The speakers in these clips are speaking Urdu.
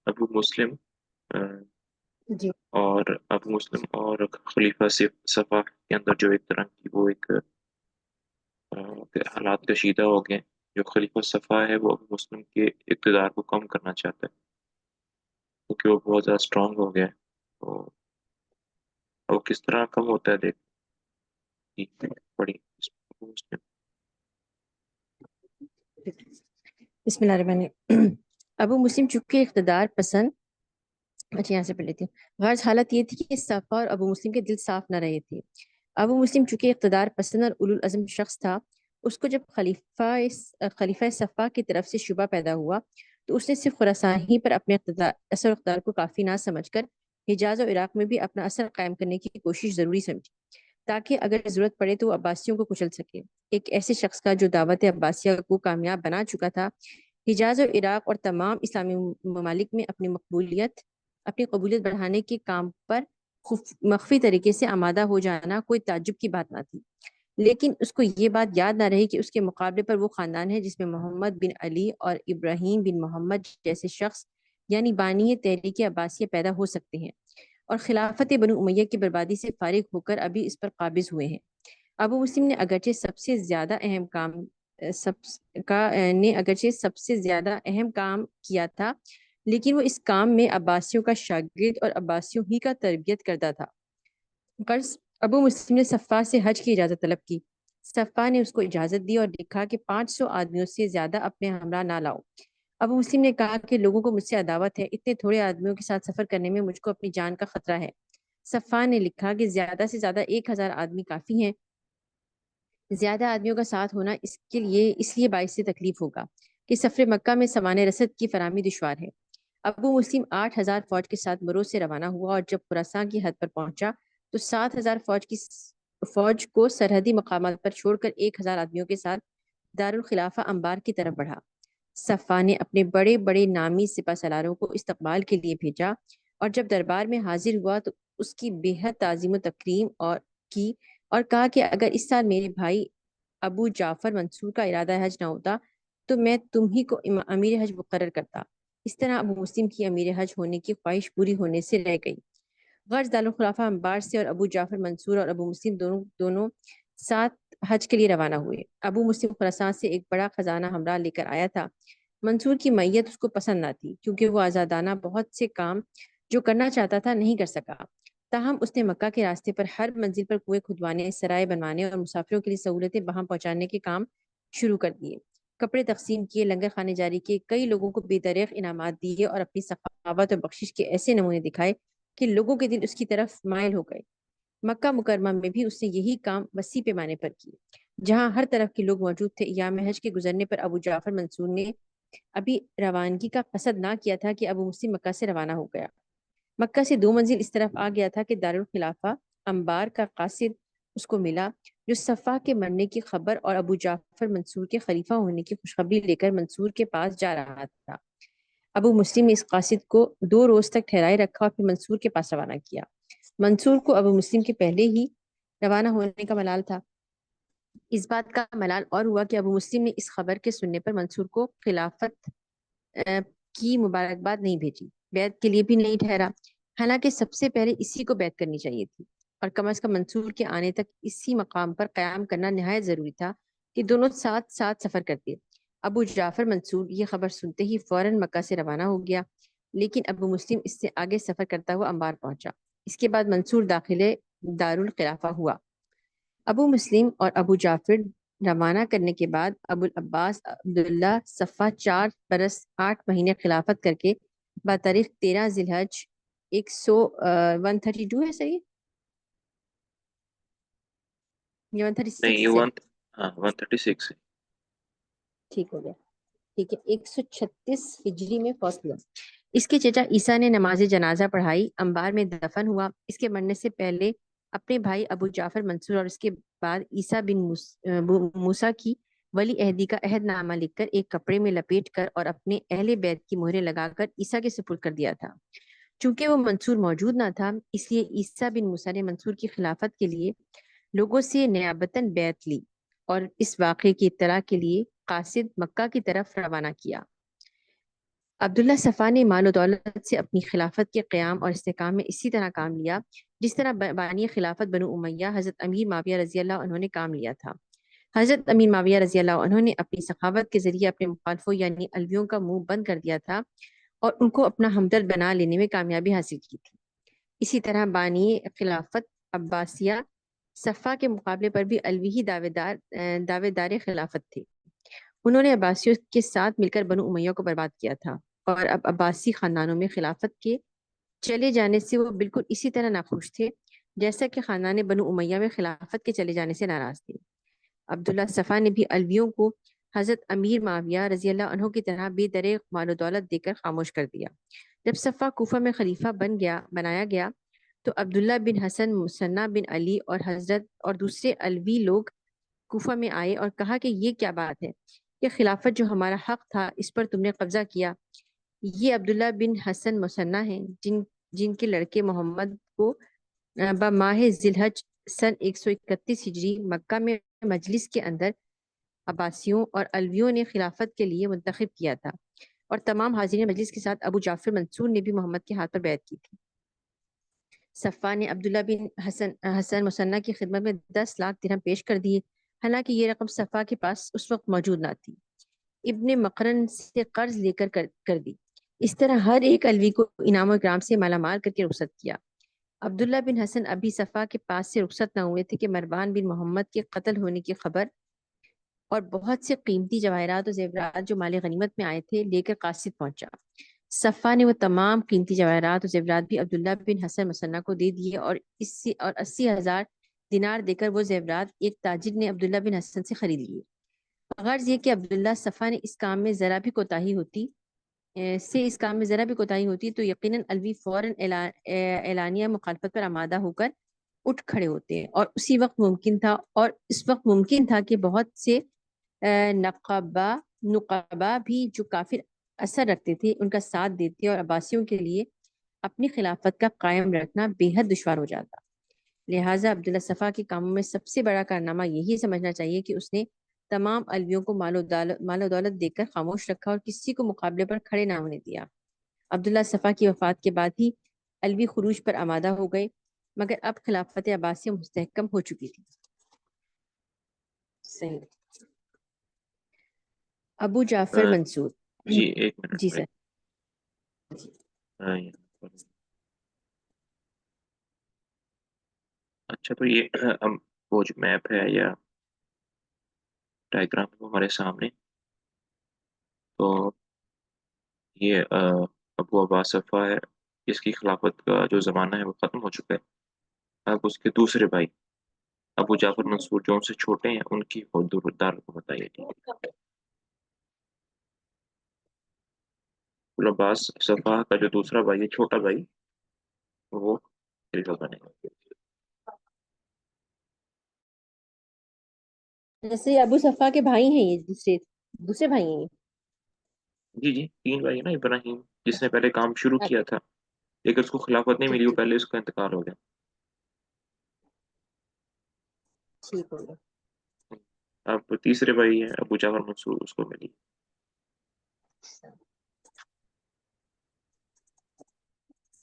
ابو مسلم جی ابو مسلم اور خلیفہ صفا کے اندر جو ایک طرح کی وہ ایک حالات کشیدہ ہو گئے. جو خلیفہ صفا ہے وہ ابو مسلم کے اقتدار کو کم کرنا چاہتا ہے کیونکہ وہ بہت زیادہ اسٹرانگ ہو گیا ہے. تو وہ کس طرح کم ہوتا ہے بڑی ابو مسلم. بسم اللہ الرحمن الرحیم۔ ابو مسلم چونکہ اقتدار پسند، اچھا یہاں سے پڑھ لیتی ہوں۔ غرض حالت یہ تھی کہ صفا اور ابو مسلم کے دل صاف نہ رہے تھے۔ ابو مسلم چونکہ اقتدار پسند اور اولو العزم شخص تھا، اس کو جب خلیفہ صفا کی طرف سے شبہ پیدا ہوا تو اس نے صرف خراسان ہی پر اپنے اثر و اقتدار کو کافی نہ سمجھ کر حجاز اور عراق میں بھی اپنا اثر قائم کرنے کی کوشش ضروری سمجھی، تاکہ اگر ضرورت پڑے تو وہ عباسیوں کو کچل سکے۔ ایک ایسے شخص کا جو دعوت عباسیہ کو کامیاب بنا چکا تھا، حجاز اور عراق اور تمام اسلامی ممالک میں اپنی قبولیت بڑھانے کے کام پر مخفی طریقے سے آمادہ ہو جانا کوئی تعجب کی بات نہ تھی، لیکن اس کو یہ بات یاد نہ رہی کہ اس کے مقابلے پر وہ خاندان ہے جس میں محمد بن علی اور ابراہیم بن محمد جیسے شخص یعنی بانی تحریک عباسیہ پیدا ہو سکتے ہیں اور خلافت بنو امیہ کی بربادی سے فارغ ہو کر ابھی اس پر قابض ہوئے ہیں۔ ابو مسلم نے اگرچہ سب سے زیادہ اہم کام کیا تھا، لیکن وہ اس کام میں عباسیوں کا شاگرد اور عباسیوں ہی کا تربیت کرتا تھا۔ غرض ابو مسلم نے صفا سے حج کی اجازت طلب کی۔ صفا نے اس کو اجازت دی اور لکھا کہ 500 آدمیوں سے زیادہ اپنے ہمراہ نہ لاؤ۔ ابو مسلم نے کہا کہ لوگوں کو مجھ سے عداوت ہے، اتنے تھوڑے آدمیوں کے ساتھ سفر کرنے میں مجھ کو اپنی جان کا خطرہ ہے۔ صفا نے لکھا کہ زیادہ سے زیادہ 1000 آدمی کافی ہیں۔ زیادہ آدمیوں کا ساتھ ہونا اس لیے باعث تکلیف ہوگا کہ سفر مکہ میں سامان رسد کی فراہمی دشوار ہے۔ ابو مسلم 8000 فوج کے ساتھ مروز سے روانہ ہوا اور جب خراسان کی حد پر پہنچا تو 7000 فوج کو سرحدی مقامات پر چھوڑ کر 1000 آدمیوں کے ساتھ دارالخلافہ انبار کی طرف بڑھا۔ صفا نے اپنے بڑے بڑے نامی سپہ سالاروں کو استقبال کے لیے بھیجا اور جب دربار میں حاضر ہوا تو اس کی بے حد تعظیم و تکریم اور کہا کہ اگر اس سال میرے بھائی ابو جعفر منصور کا ارادہ حج نہ ہوتا تو میں تم ہی کو امیر حج مقرر کرتا۔ اس طرح ابو مسلم کی امیر حج ہونے کی خواہش پوری ہونے سے رہ گئی۔ غرض دارالخلافہ انبار سے اور ابو جعفر منصور اور ابو مسلم دونوں ساتھ حج کے لیے روانہ ہوئے۔ ابو مسلم خراسان سے ایک بڑا خزانہ ہمراہ لے کر آیا تھا۔ منصور کی میت اس کو پسند نہ تھی کیونکہ وہ آزادانہ بہت سے کام جو کرنا چاہتا تھا نہیں کر سکا، تاہم اس نے مکہ کے راستے پر ہر منزل پر کنویں کھدوانے، سرائے بنوانے اور مسافروں کے لیے سہولتیں وہاں پہنچانے کے کام شروع کر دیے۔ کپڑے تقسیم کیے، لنگر خانے جاری کیے، کئی لوگوں کو بے دریغ انعامات دیے اور اپنی سخاوت اور بخشش کے ایسے نمونے دکھائے کہ لوگوں کے دل اس کی طرف مائل ہو گئے۔ مکہ مکرمہ میں بھی اس نے یہی کام وسیع پیمانے پر کیے۔ جہاں ہر طرف کے لوگ موجود تھے، ایام حج کے گزرنے پر ابو جعفر منصور نے ابھی روانگی کا قصد نہ کیا تھا کہ ابو مسلم مکہ سے روانہ ہو گیا۔ مکہ سے 2 منزل اس طرف آ گیا تھا کہ دارالخلافہ انبار کا قاصد اس کو ملا جو صفا کے مرنے کی خبر اور ابو جعفر منصور کے خلیفہ ہونے کی خوشخبری لے کر منصور کے پاس جا رہا تھا۔ ابو مسلم نے اس قاصد کو 2 روز تک ٹھہرائے رکھا اور پھر منصور کے پاس روانہ کیا۔ منصور کو ابو مسلم کے پہلے ہی روانہ ہونے کا ملال تھا۔ اس بات کا ملال اور ہوا کہ ابو مسلم نے اس خبر کے سننے پر منصور کو خلافت کی مبارکباد نہیں بھیجی، بیعت کے لیے بھی نہیں ٹھہرا، حالانکہ سب سے پہلے اسی کو بیعت کرنی چاہیے تھی اور کم از کم منصور کے آنے تک اسی مقام پر قیام کرنا نہایت ضروری تھا کہ دونوں ساتھ ساتھ سفر کرتے۔ ابو جعفر منصور یہ خبر سنتے ہی فوراً مکہ سے روانہ ہو گیا، لیکن ابو مسلم اس سے آگے سفر کرتا ہوا انبار پہنچا۔ اس کے بعد منصور داخل دارالخلافہ ہوا۔ ابو مسلم اور ابو جعفر روانہ کرنے کے بعد ابو العباس عبداللہ صفا 4 برس 8 مہینے خلافت کر کے بتاریخ 13 ذی الحج 132 ہے صحیح؟ یہ نہیں، یہ 136 ہے؟ 136 ہے. ٹھیک ہو گیا، ٹھیک ہے، 136 ہجری میں فوت ہوا۔ اس کے چچا عیسیٰ نے نماز جنازہ پڑھائی، انبار میں دفن ہوا۔ اس کے مرنے سے پہلے اپنے بھائی ابو جعفر منصور اور اس کے بعد عیسیٰ بن موسیٰ کی ولی عہدی کا عہد نامہ لکھ کر ایک کپڑے میں لپیٹ کر اور اپنے اہل بیت کی مہریں لگا کر عیسیٰ کے سپرد کر دیا تھا۔ چونکہ وہ منصور موجود نہ تھا، اس لیے عیسیٰ بن موسیٰ نے منصور کی خلافت کے لیے لوگوں سے نیابتاً بیعت لی اور اس واقعے کی اطلاع کے لیے قاصد مکہ کی طرف روانہ کیا۔ عبداللہ صفا نے مال و دولت سے اپنی خلافت کے قیام اور استحکام میں اسی طرح کام لیا جس طرح بانی خلافت بنو امیہ حضرت امیر معاویہ رضی اللہ عنہ نے کام لیا تھا۔ حضرت امیر معاویہ رضی اللہ عنہ نے اپنی سخاوت کے ذریعے اپنے مخالفوں یعنی علویوں کا منہ بند کر دیا تھا اور ان کو اپنا ہمدرد بنا لینے میں کامیابی حاصل کی تھی۔ اسی طرح بانی خلافت عباسیہ صفا کے مقابلے پر بھی علوی ہی دعوے دار خلافت تھے۔ انہوں نے عباسیوں کے ساتھ مل کر بنو امیہ کو برباد کیا تھا اور اب عباسی خاندانوں میں خلافت کے چلے جانے سے وہ بالکل اسی طرح ناخوش تھے جیسا کہ خاندان بنو امیہ میں خلافت کے چلے جانے سے ناراض تھے۔ عبداللہ صفا نے بھی علویوں کو حضرت امیر معاویہ رضی اللہ عنہ کی طرح بے درے مال و دولت دے کر خاموش کر دیا۔ جب صفا کوفہ میں خلیفہ بنایا گیا تو عبداللہ بن حسن مثنیٰ بن علی اور حضرت اور دوسرے علوی لوگ کوفہ میں آئے اور کہا کہ یہ کیا بات ہے کہ خلافت جو ہمارا حق تھا اس پر تم نے قبضہ کیا۔ یہ عبداللہ بن حسن مثنیٰ ہیں جن کے لڑکے محمد کو بماہ ذی الحج سن 131 ہجری مکہ میں مجلس کے اندر عباسیوں اور علویوں نے خلافت کے لیے منتخب کیا تھا، اور تمام حاضرین مجلس کے ساتھ ابو جعفر منصور نے بھی محمد کے ہاتھ پر بیعت کی تھی۔ صفا نے عبداللہ بن حسن مثنیٰ کی خدمت میں 10 لاکھ درہم پیش کر دیے، حالانکہ یہ رقم صفا کے پاس اس وقت موجود نہ تھی۔ ابن مقرن سے قرض لے کر دی۔ اس طرح ہر ایک علوی کو انعام و اکرام سے مالا مال کر کے رخصت کیا۔ عبداللہ بن حسن ابھی صفا کے پاس سے رخصت نہ ہوئے تھے کہ مروان بن محمد کے قتل ہونے کی خبر اور بہت سے قیمتی جواہرات و زیورات جو مال غنیمت میں آئے تھے لے کر قاصد پہنچا۔ صفا نے وہ تمام قیمتی جواہرات و زیورات بھی عبداللہ بن حسن مثنیٰ کو دے دیے اور 80,000 دینار دے کر وہ زیورات ایک تاجر نے عبداللہ بن حسن سے خرید لیے۔ غرض یہ کہ عبداللہ صفا نے اس کام میں ذرا بھی کوتاہی ہوتی تو یقیناً الوی فوراً اعلانیہ مخالفت پر آمادہ ہو کر اٹھ کھڑے ہوتے اور اس وقت ممکن تھا کہ بہت سے نقبا بھی جو کافر اثر رکھتے تھے ان کا ساتھ دیتے اور عباسیوں کے لیے اپنی خلافت کا قائم رکھنا بے حد دشوار ہو جاتا۔ لہٰذا عبداللہ صفا کے کاموں میں سب سے بڑا کارنامہ یہی سمجھنا چاہیے کہ اس نے تمام علویوں کو مال و دولت دے کر خاموش رکھا اور کسی کو مقابلے پر کھڑے نہ ہونے دیا۔ عبداللہ صفا کی وفات کے بعد ہی علوی خروج پر آمادہ ہو گئے، مگر اب خلافت عباسیہ مستحکم ہو چکی تھی۔ صحیح۔ ابو جعفر منصور۔ جی ایک منٹ جی میں سر۔ اچھا تو یہ وہ جو میپ ہے یا ڈائیگرام ہے وہ ہمارے سامنے، تو یہ ابو عباس صفا ہے، اس کی خلافت کا جو زمانہ ہے وہ ختم ہو چکا ہے۔ اب اس کے دوسرے بھائی ابو جعفر منصور جو ان سے چھوٹے ہیں ان کی دار حکومت آئی ہے۔ ٹھیک ہے، ابو عباس صفا کا جو دوسرا بھائی ہے، چھوٹا بھائی، وہ خلیفہ بنے گا۔ جیسے ابو صفا کے بھائی ہیں، یہ دوسرے بھائی ہیں یہ؟ جی جی، تین بھائی ہیں نا، ابراہیم جس نے پہلے کام شروع کیا تھا لیکن اس کو خلافت نہیں ٹھیک ملی، وہ ٹھیک پہلے اس کا انتقال ہو گیا۔ ٹھیک ہو گیا۔ اب تیسرے بھائی ہیں ابو جعفر منصور، اس کو ملی۔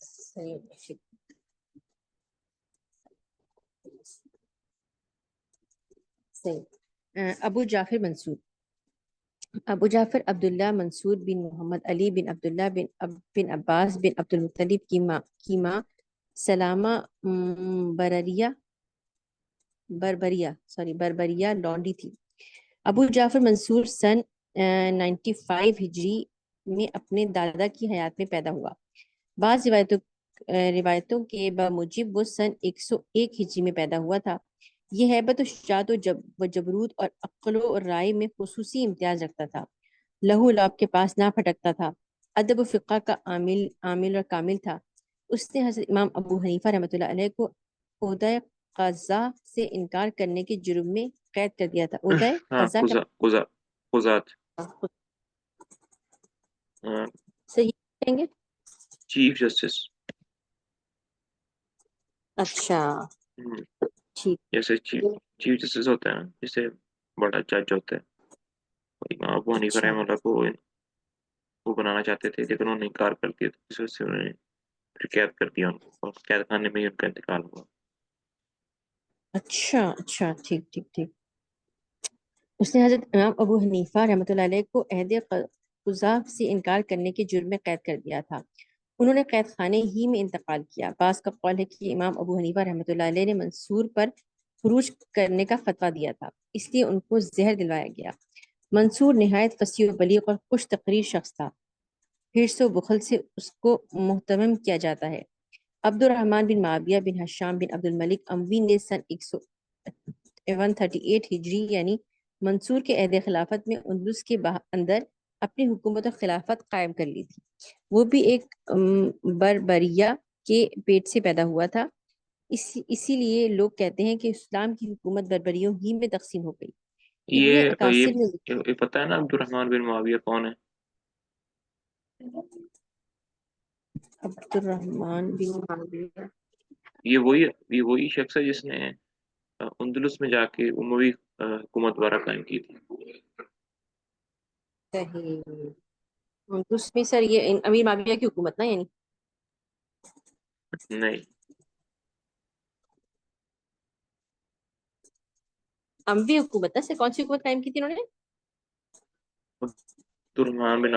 صحیح، ٹھیک۔ صحیح۔ ابو جعفر منصور۔ ابو جعفر عبداللہ منصور بن محمد علی بن عبداللہ بن عباس بن عبد المطلب کی ماں سلامہ بربریہ لونڈی تھی۔ ابو جعفر منصور سن 95 ہجری میں اپنے دادا کی حیات میں پیدا ہوا۔ بعض روایتوں کے بموجب وہ سن 101 ہجری میں پیدا ہوا تھا۔ یہ ہیبت و شجاعت و جبروت اور عقل و رائے میں خصوصی امتیاز رکھتا تھا۔ لہو لعب کے پاس نہ پھٹکتا تھا، ادب و فقہ کا عامل اور کامل تھا۔ اس نے حضرت امام ابو حنیفہ رحمۃ اللہ علیہ کو عہدہ قضا سے انکار کرنے کے جرم میں قید کر دیا تھا۔ عہدہ ہاں، قضا قضات، کا صحیح کہیں گے؟ چیف جسٹس، اچھا، ٹھیک۔ جیسے چیف جسٹس ہوتا ہے نا، جیسے بڑا جج ہوتا ہے، امام ابو حنیفہ اچھا، رحمۃ اللہ کو وہ بنانا چاہتے تھے، لیکن انہوں نے انکار کر دیا، تو اس وجہ سے انہوں نے پھر قید کر دیا ان کو، اور قید خانے میں ہی ان کا انتقال ہوا۔ اچھا اچھا، ٹھیک ٹھیک ٹھیک۔ اس نے حضرت امام ابو حنیفہ رحمۃ اللہ علیہ کو عہد قضاء سے انکار کرنے کے جرم میں قید کر دیا تھا۔ انہوں نے قید خانے ہی میں انتقال کیا۔ بعض کا قول ہے کہ امام ابو حنیفہ رحمۃ اللہ علیہ نے منصور پر خروج کرنے کا فتویٰ دیا تھا، اس لیے ان کو زہر دلوایا گیا۔ منصور نہایت فصیح و بلیغ اور خوش تقریر شخص تھا، حرص و بخل سے اس کو محتمم کیا جاتا ہے۔ عبد الرحمن بن معاویہ بن حشام بن عبد الملک اموی نے سن 138 ہجری یعنی منصور کے عہد خلافت میں اندلس کے اندر اپنی حکومت و خلافت قائم کر لی تھی۔ وہ بھی ایک بربریہ کے پیٹ سے پیدا ہوا تھا، اسی لیے لوگ کہتے ہیں کہ اسلام کی حکومت بربریوں ہی میں تقسیم ہو گئی۔ ابن یہ یہ اکاثر نے یہ پتہ ہے نا عبد الرحمن بن معاویہ کون ہے؟ عبد الرحمن بن معاویہ یہ وہی شخص ہے جس نے اندلس میں جا کے اموی حکومت دوبارہ قائم کی تھی۔ صحیح، اس میں سر یہ امیر معاویہ کی حکومت نا، یعنی نہیں، اموی حکومت نا، سے کون سی حکومت قائم کی تھی انہوں نے؟ عبد الرحمن بن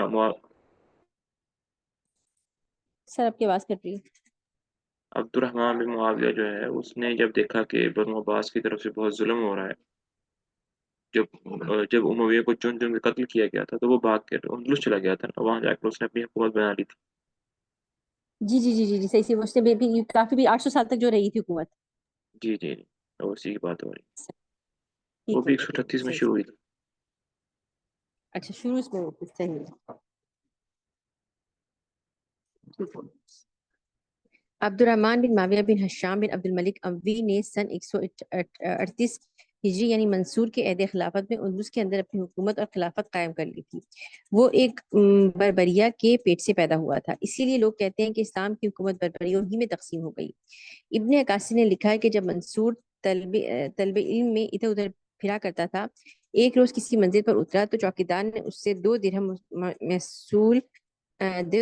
سر آپ کی آواز کٹ رہی ہے۔ عبد الرحمن بن معاویہ جو ہے، اس نے جب دیکھا کہ بنو عباس کی طرف سے بہت ظلم ہو رہا ہے، جب امویہ کو چن چن کے قتل کیا گیا تھا، تو وہ بھاگ کے اندلس چلا گیا تھا، وہاں جا کر اس نے اپنی حکومت بنا لی تھی۔ جی جی جی جی جی، صحیح سے اس نے بھی کافی بھی 800 سال تک جو رہی تھی حکومت۔ جی جی جی، اور اسی کی بات ہو رہی ہے۔ وہ ٹھیک بھی ہو ایک گیا، سو ٹھیک ہے، اٹھتیس میں صحیح شروع صحیح۔ ہوئی تھی۔ اچھا، شروع میں صحیح ہے، ٹھیک ہو گیا۔ عبد الرحمن بن معاویہ بن حشام بن عبد الملک اموی نے سن 138 ہجری یعنی منصور کے عہد خلافت میں اندلس کے اندر اپنی حکومت اور خلافت قائم کر لی تھی۔ وہ ایک بربریہ کے پیٹ سے پیدا ہوا تھا، اسی لیے لوگ کہتے ہیں کہ اسلام کی حکومت بربریوں ہی میں تقسیم ہو گئی۔ ابن عکاسی نے لکھا ہے کہ جب منصور طلب علم میں ادھر ادھر پھرا کرتا تھا، ایک روز کسی منزل پر اترا تو چوکیدار نے اس سے 2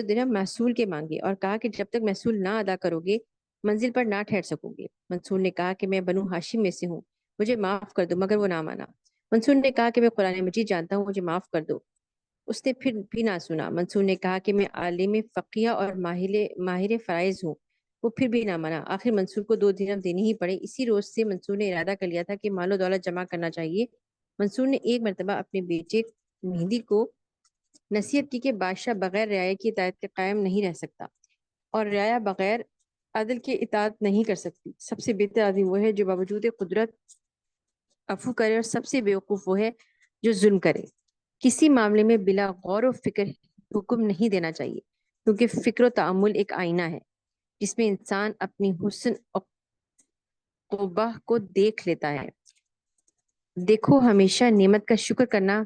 درہم محصول کے مانگے اور کہا کہ جب تک محصول نہ ادا کرو گے منزل پر نہ ٹھہر سکو گے۔ منصور نے کہا کہ میں بنو ہاشم میں سے ہوں، مجھے معاف کر دو، مگر وہ نہ مانا۔ منصور نے کہا کہ میں قرآن مجید جانتا ہوں، مجھے معاف کر دو۔ اس نے پھر بھی نہ سنا۔ منصور نے کہا کہ میں عالم فقیہ اور ماہر فرائض ہوں، وہ پھر بھی نہ مانا۔ آخر منصور کو 2 درہم دینے ہی پڑے۔ اسی روز سے منصور نے ارادہ کر لیا تھا کہ مال و دولت جمع کرنا چاہیے۔ منصور نے ایک مرتبہ اپنے بیٹے مہدی کو نصیحت کی کہ بادشاہ بغیر رعایا کی اطاعت کے قائم نہیں رہ سکتا، اور رعایا بغیر عدل کے اطاعت نہیں کر سکتی۔ سب سے بہتر آدمی وہ ہے جو باوجود قدرت عفو کرے، اور سب سے بیوقوف وہ ہے جو ظلم کرے۔ کسی معاملے میں بلا غور و فکر حکم نہیں دینا چاہیے، کیونکہ فکر و تأمل ایک آئینہ ہے جس میں انسان اپنی حسن اور قبح کو دیکھ لیتا ہے۔ دیکھو، ہمیشہ نعمت کا شکر کرنا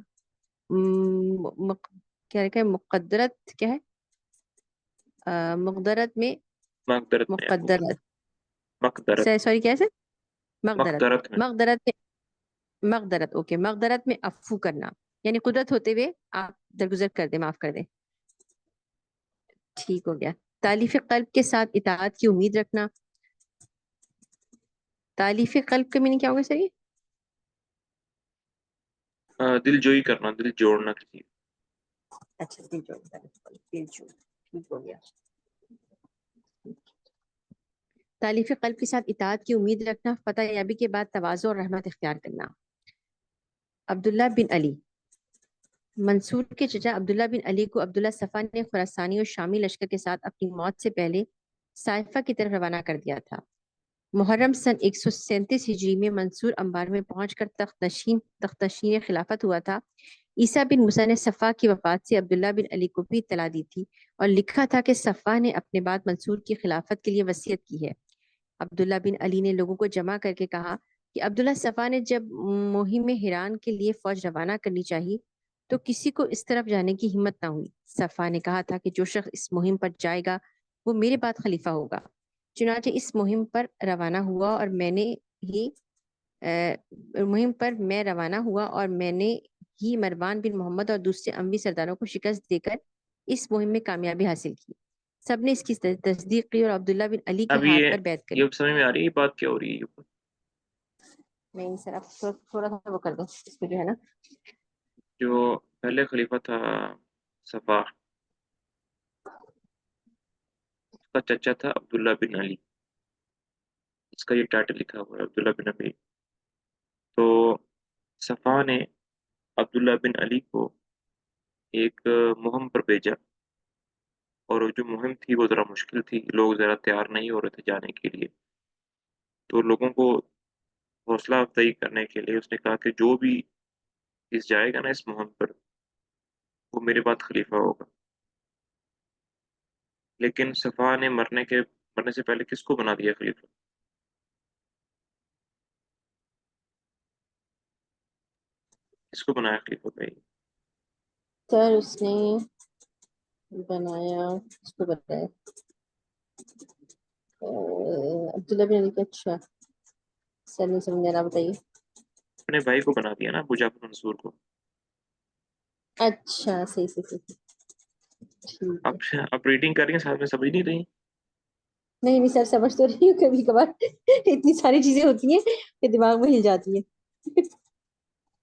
کیا لکھا ہے، مقدرت کیا ہے، مقدرت میں مقدرت میں مقدرت مقدرت سوری کیا ہے، مقدرت مقدرت میں مقدرت میں مقدرت اوکے، مقدرت میں عفو کرنا، یعنی قدرت ہوتے ہوئے آپ درگزر کر دیں، معاف کر دیں۔ ٹھیک ہو گیا۔ تالیف قلب کے ساتھ اطاعت کی امید رکھنا۔ تالیف قلب کا میننگ کیا ہوگا سر یہ؟ دل جوئی کرنا، دل جوڑنا کسی۔ اچھا، دل جوڑ، دل جوڑ، ٹھیک ہو گیا۔ تالیف قلب کے ساتھ اطاعت کی امید رکھنا، فتح یابی کے بعد تواضع اور رحمت اختیار کرنا۔ عبداللہ بن علی، منصور کے چچا عبداللہ بن علی کو عبداللہ صفا نے خراسانی اور شامی لشکر کے ساتھ اپنی موت سے پہلے سائفہ کی طرف روانہ کر دیا تھا۔ محرم سن 137 ہجری میں منصور انبار میں پہنچ کر تخت نشین خلافت ہوا تھا۔ عیسیٰ بن موسیٰ نے صفا کی وفات سے عبداللہ بن علی کو بھی اطلاع دی تھی اور لکھا تھا کہ صفا نے اپنے بعد منصور کی خلافت کے لیے وصیت کی ہے۔ عبداللہ بن علی نے لوگوں کو جمع کر کے کہا کہ عبداللہ صفا نے جب مہم ہیران کے لیے فوج روانہ کرنی چاہی تو کسی کو اس طرف جانے کی ہمت نہ ہوئی۔ صفا نے کہا تھا کہ جو شخص اس مہم پر جائے گا وہ میرے بعد خلیفہ ہوگا۔ چنانچہ اس مہم پر روانہ ہوا اور میں نے ہی مروان بن محمد اور دوسرے اموی سرداروں کو شکست دے کر اس مہم میں کامیابی حاصل کی۔ سب نے اس کی تصدیق کی اور عبداللہ بن علی کے اب ہاتھ پر بیعت کری۔ یہ سمجھ میں آ رہی ہے بات کیا ہو رہی ہے؟ نہیں سر، آپ تھوڑا سا وہ کر دیں اس کو جو ہے نا۔ جو پہلے خلیفہ تھا صفا، اس کا چچا تھا عبداللہ بن علی، اس کا یہ ٹائٹل لکھا ہوا ہے عبداللہ بن علی۔ تو صفا نے عبداللہ بن علی کو ایک مہم پر بھیجا، اور وہ جو مہم تھی وہ ذرا مشکل تھی، لوگ ذرا تیار نہیں ہو رہے تھے جانے کے لیے۔ تو لوگوں کو حوصلہ افزائی کرنے کے لیے اس نے کہا کہ جو بھی اس جائے گا نا اس مہم پر، وہ میرے بعد خلیفہ ہوگا۔ لیکن صفا نے مرنے سے پہلے کس کو بنا دیا خلیفہ؟ کس کو بنایا خلیفہ بھائی؟ سر اس نے بنایا، اس کو بتایا عبداللہ بن علی کا۔ اچھا سر نہیں سمجھ آ رہا، بتائیے۔ اپنے بھائی کو بنا دیا نا، ابو جعفر منصور کو۔ اچھا صحیح صحیح صحیح، ٹھیک ہے۔ آپ ریڈنگ کر رہی ہیں ساتھ میں، سمجھ نہیں رہی؟ نہیں نہیں سر، سمجھ تو رہی ہوں، کبھی کبھار اتنی ساری چیزیں ہوتی ہیں کہ دماغ میں ہل جاتی ہیں،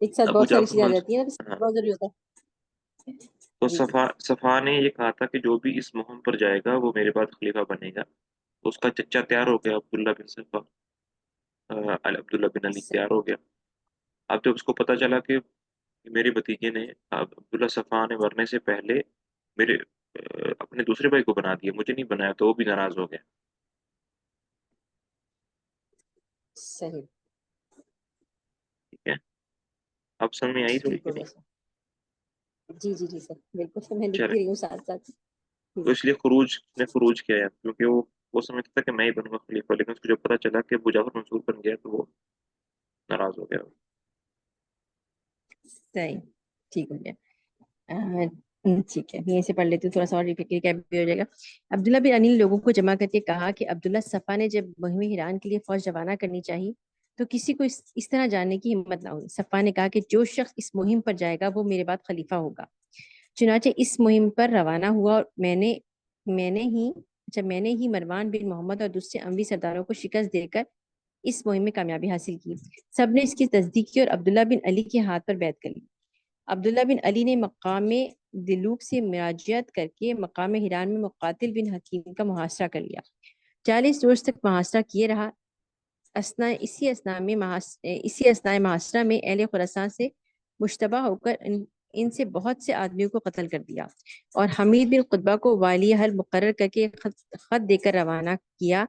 ایک ساتھ ابو بہت ساری جعفر چیزیں آ منصور، جاتی ہیں نا، ہاں۔ بہت ضروری ہوتا تو ہے۔ جی جی صفا نے یہ کہا تھا کہ جو بھی اس مہم پر جائے گا وہ میرے بعد خلیفہ بنے گا۔ تو اس کا چچا تیار ہو گیا، عبداللہ بن صفا، عبداللہ بن علی تیار ہو گیا۔ اب جب اس کو پتا چلا کہ میرے بھتیجے نے، عبداللہ صفا نے مرنے سے پہلے میرے اپنے دوسرے بھائی کو بنا دیا، مجھے نہیں بنایا، تو وہ بھی ناراض ہو گیا۔ صحیح، ٹھیک ہے، اب سمجھ میں آئی تھوڑی ٹھیک کہ ہو نہیں؟ گیا سر۔ جی جی جی سر، بالکل سر، میں لکھ چلے، بھی رہی ہوں ساتھ ساتھ۔ تو اس لیے خروج کیا ہے، کیونکہ وہ سمجھتا تھا کہ میں ہی بنوں گا خلیفہ، لیکن اس کو جب پتا چلا کہ ابو جعفر منصور بن گیا تو وہ ناراض ہو گیا۔ صحیح، ٹھیک ہو گیا۔ ٹھیک ہے، یہیں سے پڑھ لیتی ہوں، تھوڑا سا اور ریکیپ بھی ہو جائے گا۔ عبداللہ بن علی نے لوگوں کو جمع کر کے کہا کہ عبداللہ صفا نے جب مہم ہیران کے لیے فوج روانہ کرنی چاہی تو کسی کو اس طرح جاننے کی ہمت نہ ہوئی۔ صفا نے کہا کہ جو شخص اس مہم پر جائے گا وہ میرے بعد خلیفہ ہوگا۔ چنانچہ اس مہم پر روانہ ہوا اور میں نے ہی مروان بن محمد اور دوسرے اموی سرداروں کو شکست دے کر اس مہم میں کامیابی حاصل کی۔ سب نے اس کی تصدیق کی اور عبداللہ بن علی کے ہاتھ پر بیعت کر لی۔ عبداللہ بن علی نے مقام دلوک سے مراجعت کر کے مقام ہیران میں مقاتل بن حکیم کا محاصرہ کر لیا۔ 40 روز تک محاصرہ کیے رہا۔ اسی اثناء محاصرہ میں اہل خراسان سے مشتبہ ہو کر ان سے بہت سے آدمیوں کو قتل کر دیا اور حمید بن قطبہ کو والی حل مقرر کر کے خط دے کر روانہ کیا،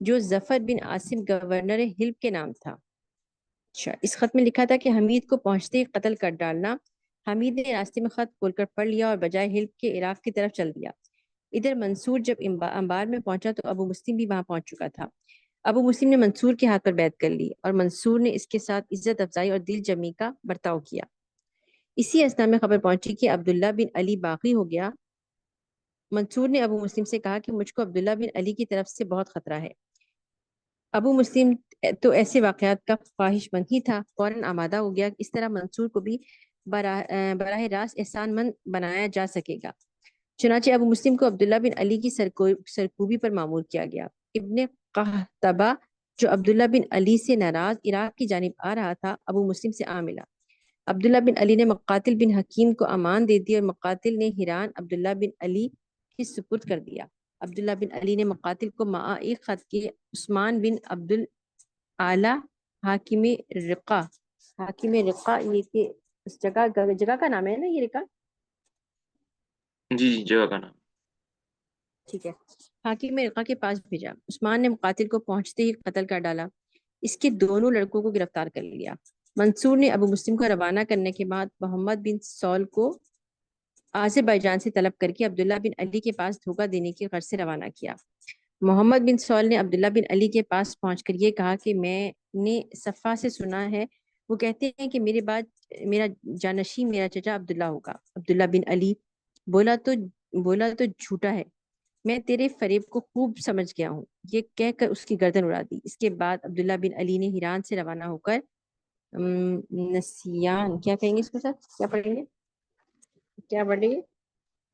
جو ظفر بن عاصم گورنر حلب کے نام تھا۔ اچھا، اس خط میں لکھا تھا کہ حمید کو پہنچتے ہی قتل کر ڈالنا۔ حمید نے راستے میں خط کھول کر پڑھ لیا اور بجائے حلب کے عراق کی طرف چل دیا۔ ادھر منصور جب انبار میں پہنچا تو ابو مسلم بھی وہاں پہنچ چکا تھا۔ ابو مسلم نے منصور کے ہاتھ پر بیعت کر لی اور منصور نے اس کے ساتھ عزت افزائی اور دل جمی کا برتاؤ کیا۔ اسی اثنا میں خبر پہنچی کہ عبداللہ بن علی باغی ہو گیا۔ منصور نے ابو مسلم سے کہا کہ مجھ کو عبداللہ بن علی کی طرف سے بہت خطرہ ہے۔ ابو مسلم تو ایسے واقعات کا خواہش مند ہی تھا، فوراً آمادہ ہو گیا، اس طرح منصور کو بھی براہ راست احسان مند بنایا جا سکے گا۔ چنانچہ ابو مسلم کو عبداللہ بن علی کی سرکوبی پر معمور کیا گیا۔ ابن قحطبہ جو عبداللہ بن علی سے ناراض عراق کی جانب آ رہا تھا، ابو مسلم سے آ ملا۔ عبداللہ بن علی نے مقاتل بن حکیم کو امان دے دی اور مقاتل نے ہیران عبداللہ بن علی کی سپرد کر دیا۔ عبداللہ بن علی نے مقاتل کو ایک خط کے عثمان بن عبد اعلیٰ حاکم رقہ، یہ کہ اس جگہ کا نام ہے نا، یہ رقہ؟ جی جی، جگہ کا نام۔ ٹھیک ہے، حاکم رقہ کے پاس بھیجا۔ عثمان نے مقاتل کو پہنچتے ہی قتل کر ڈالا۔ اس کے دونوں لڑکوں کو گرفتار کر لیا۔ منصور نے ابو مسلم کو روانہ کرنے کے بعد محمد بن سول کو آذربائیجان سے طلب کر کے عبداللہ بن علی کے پاس دھوکہ دینے کی غرض سے روانہ کیا۔ محمد بن سول نے عبداللہ بن علی کے پاس پہنچ کر یہ کہا کہ میں نے صفا سے سنا ہے، وہ کہتے ہیں کہ میرے بعد میرا جانشین میرا چچا عبداللہ ہوگا۔ عبداللہ بن علی بولا تو جھوٹا ہے، میں تیرے فریب کو خوب سمجھ گیا ہوں، یہ کہہ کر اس کی گردن اڑا دی۔ اس کے بعد عبداللہ بن علی نے ہیران سے روانہ ہو کر نسیان، کیا کہیں گے اس کو سر، کیا پڑھیں گے؟